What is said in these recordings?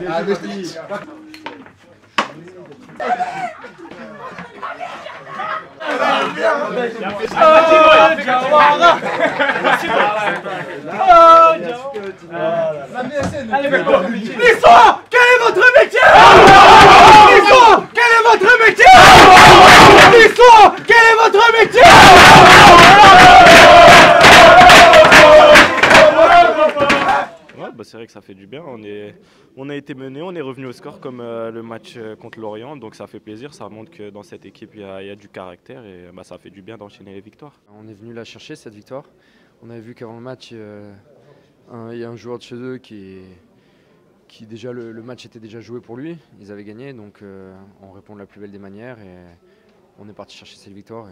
L'histoire, quel est votre métier? L'histoire, quel est votre métier? L'histoire, quel est votre métier? C'est vrai que ça fait du bien, on a été mené, on est revenu au score comme le match contre Lorient, donc ça fait plaisir, ça montre que dans cette équipe il y a du caractère et ça fait du bien d'enchaîner les victoires. On est venu la chercher cette victoire, on avait vu qu'avant le match il y a un joueur de chez eux qui déjà le match était déjà joué pour lui, ils avaient gagné, donc on répond de la plus belle des manières et on est parti chercher cette victoire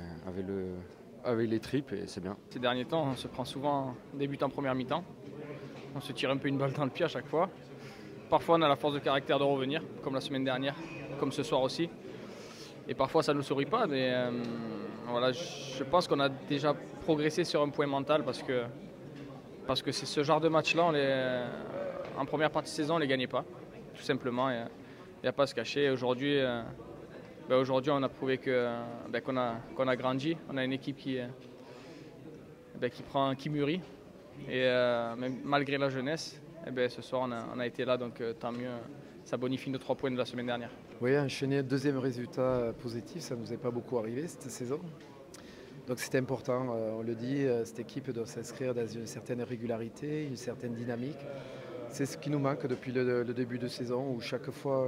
avec les tripes et c'est bien. Ces derniers temps on se prend souvent des buts en première mi-temps. On se tire un peu une balle dans le pied à chaque fois. Parfois on a la force de caractère de revenir, comme la semaine dernière, comme ce soir aussi. Et parfois ça ne nous sourit pas, mais voilà, je pense qu'on a déjà progressé sur un point mental parce que c'est ce genre de match-là, en première partie de saison on ne les gagnait pas, tout simplement. Il n'y a pas à se cacher. Aujourd'hui, on a prouvé qu'on a grandi, on a une équipe qui mûrit. Et même malgré la jeunesse, ce soir on a été là, donc tant mieux, ça bonifie nos 3 points de la semaine dernière. Oui, enchaîner un deuxième résultat positif, ça ne nous est pas beaucoup arrivé cette saison. Donc c'était important, on le dit, cette équipe doit s'inscrire dans une certaine régularité, une certaine dynamique. C'est ce qui nous manque depuis le début de saison où chaque fois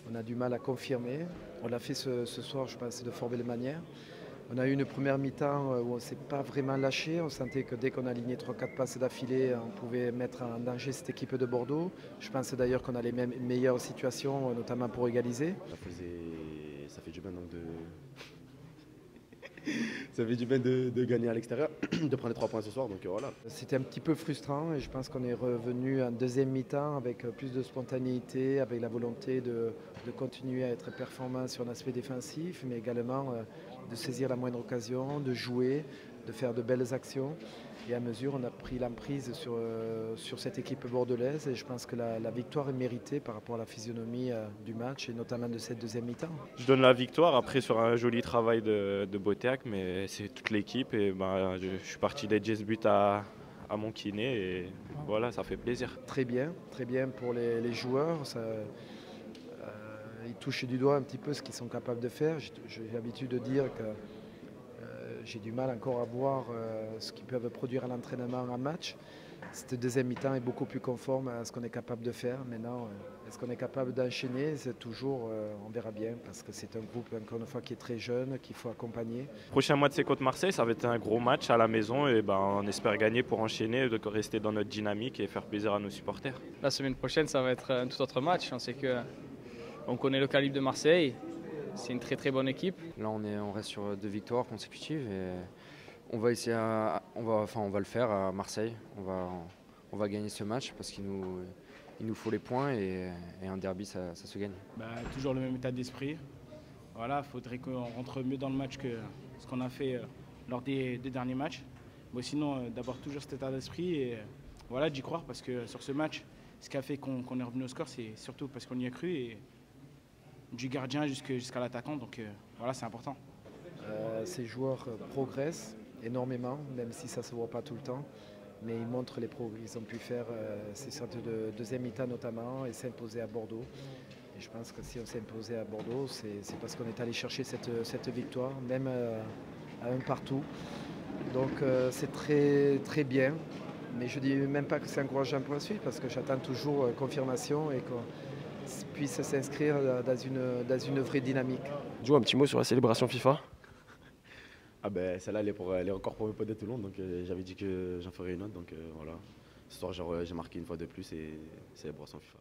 on a du mal à confirmer. On l'a fait ce soir, je pense, de fort belle manière. On a eu une première mi-temps où on ne s'est pas vraiment lâché. On sentait que dès qu'on a aligné 3-4 passes d'affilée, on pouvait mettre en danger cette équipe de Bordeaux. Je pense d'ailleurs qu'on a les meilleures situations, notamment pour égaliser. Ça fait du bien donc ça fait du bien de gagner à l'extérieur, de prendre les 3 points ce soir. Donc voilà. C'était un petit peu frustrant et je pense qu'on est revenu en deuxième mi-temps avec plus de spontanéité, avec la volonté de continuer à être performant sur l'aspect défensif, mais également de saisir la moindre occasion, de jouer, de faire de belles actions. Et à mesure, on a pris l'emprise sur cette équipe bordelaise et je pense que la victoire est méritée par rapport à la physionomie du match et notamment de cette deuxième mi-temps. Je donne la victoire après sur un joli travail de Boteac, mais c'est toute l'équipe et je suis parti dédier ce but à mon kiné et voilà, ça fait plaisir. Très bien pour les joueurs. Ils touchent du doigt un petit peu ce qu'ils sont capables de faire. J'ai l'habitude de dire que j'ai du mal encore à voir ce qu'ils peuvent produire à l'entraînement en match. Cette deuxième mi-temps est beaucoup plus conforme à ce qu'on est capable de faire. Maintenant, est-ce qu'on est capable d'enchaîner? C'est toujours, on verra bien, parce que c'est un groupe, encore une fois, qui est très jeune, qu'il faut accompagner. Prochain match, c'est contre Marseille. Ça va être un gros match à la maison et on espère gagner pour enchaîner, de rester dans notre dynamique et faire plaisir à nos supporters. La semaine prochaine, ça va être un tout autre match. On sait qu'on connaît le calibre de Marseille. C'est une très très bonne équipe. Là on reste sur 2 victoires consécutives et on va essayer, on va le faire à Marseille. On va gagner ce match parce qu'il nous faut les points et un derby ça se gagne. Toujours le même état d'esprit. Voilà, faudrait qu'on rentre mieux dans le match que ce qu'on a fait lors des 2 derniers matchs. Bon, sinon d'avoir toujours cet état d'esprit et voilà, d'y croire parce que sur ce match, ce qui a fait qu'on est revenu au score, c'est surtout parce qu'on y a cru et du gardien jusqu'à l'attaquant, donc voilà, c'est important. Ces joueurs progressent énormément, même si ça ne se voit pas tout le temps, mais ils montrent les progrès qu'ils ont pu faire ces sortes de deuxième mi-temps notamment et s'imposer à Bordeaux. Et je pense que si on s'est imposé à Bordeaux, c'est parce qu'on est allé chercher cette victoire, même à un partout. Donc c'est très bien, mais je ne dis même pas que c'est encourageant pour la suite, parce que j'attends toujours confirmation et qu'on puisse s'inscrire dans une vraie dynamique. Dis-moi un petit mot sur la célébration FIFA. Celle-là, elle est encore pour mes potes de Toulon, donc j'avais dit que j'en ferais une autre, donc voilà. Ce soir, j'ai marqué une fois de plus et célébration FIFA.